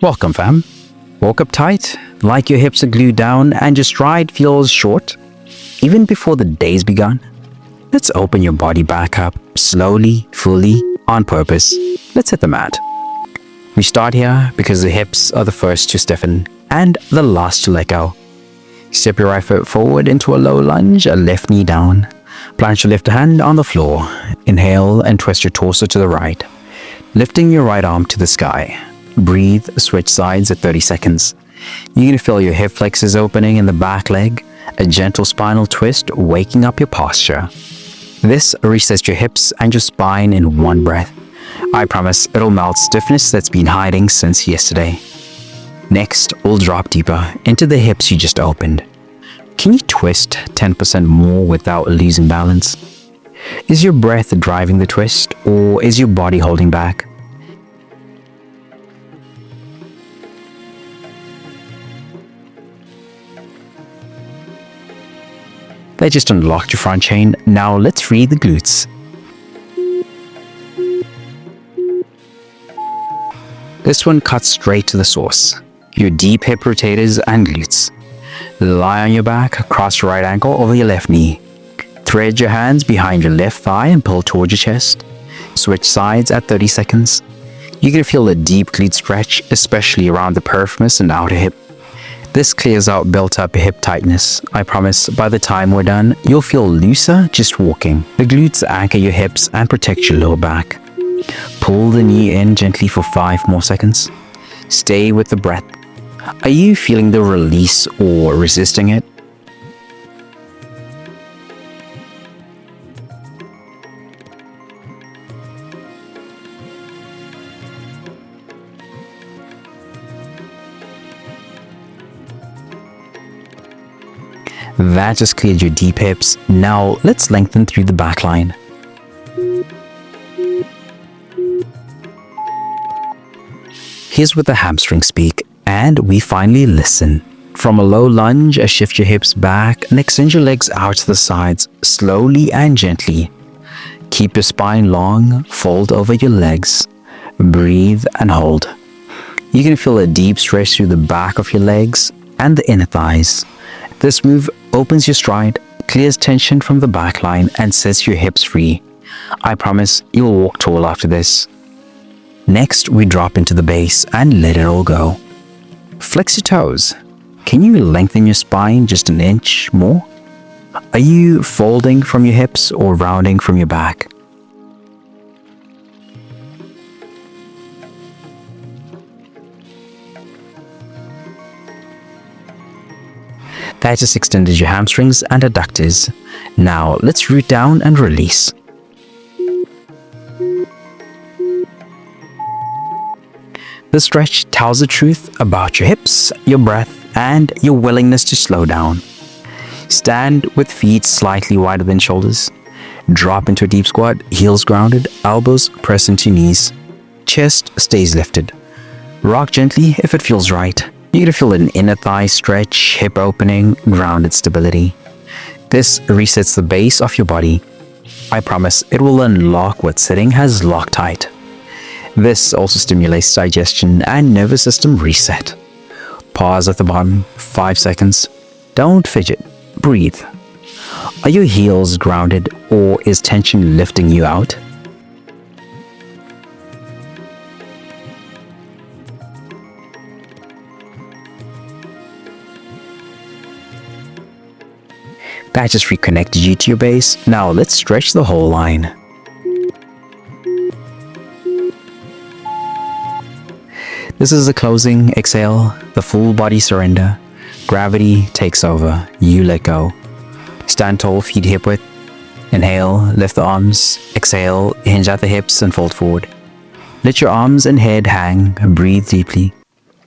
Welcome, fam. Walk up tight, like your hips are glued down and your stride feels short, even before the day's begun. Let's open your body back up, slowly, fully, on purpose. Let's hit the mat. We start here because the hips are the first to stiffen and the last to let go. Step your right foot forward into a low lunge, a left knee down. Plant your left hand on the floor. Inhale and twist your torso to the right, lifting your right arm to the sky. Breathe, switch sides at 30 seconds. You're going to feel your hip flexors opening in the back leg, a gentle spinal twist waking up your posture. This resets your hips and your spine in one breath. I promise it'll melt stiffness that's been hiding since yesterday. Next, we'll drop deeper into the hips you just opened. Can you twist 10% more without losing balance? Is your breath driving the twist, or is your body holding back? They just unlocked your front chain. Now let's free the glutes. This one cuts straight to the source. Your deep hip rotators and glutes. Lie on your back, cross your right ankle over your left knee. Thread your hands behind your left thigh and pull towards your chest. Switch sides at 30 seconds. You're going to feel a deep glute stretch, especially around the periphemus and outer hip. This clears out built-up hip tightness. I promise by the time we're done, you'll feel looser just walking. The glutes anchor your hips and protect your lower back. Pull the knee in gently for 5 more seconds. Stay with the breath. Are you feeling the release or resisting it? That just cleared your deep hips. Now let's lengthen through the back line. Here's where the hamstrings speak, and we finally listen. From a low lunge, shift your hips back and extend your legs out to the sides, slowly and gently. Keep your spine long, fold over your legs. Breathe and hold. You're going to feel a deep stretch through the back of your legs and the inner thighs. This move opens your stride, clears tension from the back line, and sets your hips free. I promise you'll walk tall after this. Next, we drop into the base and let it all go. Flex your toes. Can you lengthen your spine just an inch more? Are you folding from your hips or rounding from your back? That just extended your hamstrings and adductors. Now let's root down and release. This stretch tells the truth about your hips, your breath, and your willingness to slow down. Stand with feet slightly wider than shoulders. Drop into a deep squat, heels grounded, elbows press into knees. Chest stays lifted. Rock gently if it feels right. You're going to feel an inner thigh stretch, hip opening, grounded stability. This resets the base of your body. I promise it will unlock what sitting has locked tight. This also stimulates digestion and nervous system reset. Pause at the bottom, 5 seconds. Don't fidget, breathe. Are your heels grounded or is tension lifting you out? That just reconnected you to your base. Now let's stretch the whole line. This is the closing exhale, the full body surrender. Gravity takes over, you let go. Stand tall, feet hip width. Inhale, lift the arms. Exhale, hinge at the hips and fold forward. Let your arms and head hang, breathe deeply.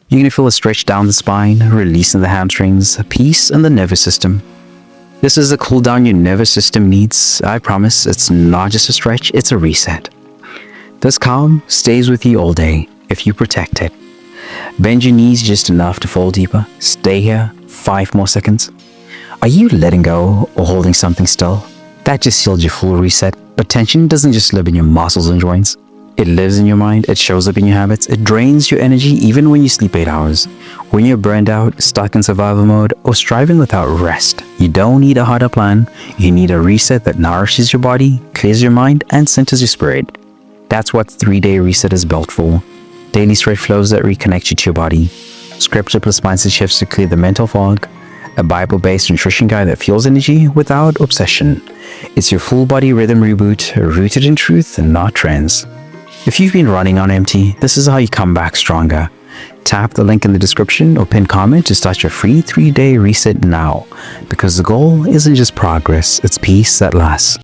You're going to feel a stretch down the spine, releasing the hamstrings, peace in the nervous system. This is a cool down your nervous system needs. I promise it's not just a stretch, it's a reset. This calm stays with you all day if you protect it. Bend your knees just enough to fold deeper. Stay here, 5 more seconds. Are you letting go or holding something still? That just sealed your full reset, but tension doesn't just live in your muscles and joints. It lives in your mind, it shows up in your habits, it drains your energy even when you sleep 8 hours. When you're burned out, stuck in survival mode, or striving without rest, you don't need a harder plan. You need a reset that nourishes your body, clears your mind, and centers your spirit. That's what 3-Day Reset is built for. Daily straight flows that reconnect you to your body. Scripture plus mindset shifts to clear the mental fog. A Bible-based nutrition guide that fuels energy without obsession. It's your full body rhythm reboot, rooted in truth and not trends. If you've been running on empty, this is how you come back stronger. Tap the link in the description or pinned comment to start your free 3-day reset now. Because the goal isn't just progress, it's peace that lasts.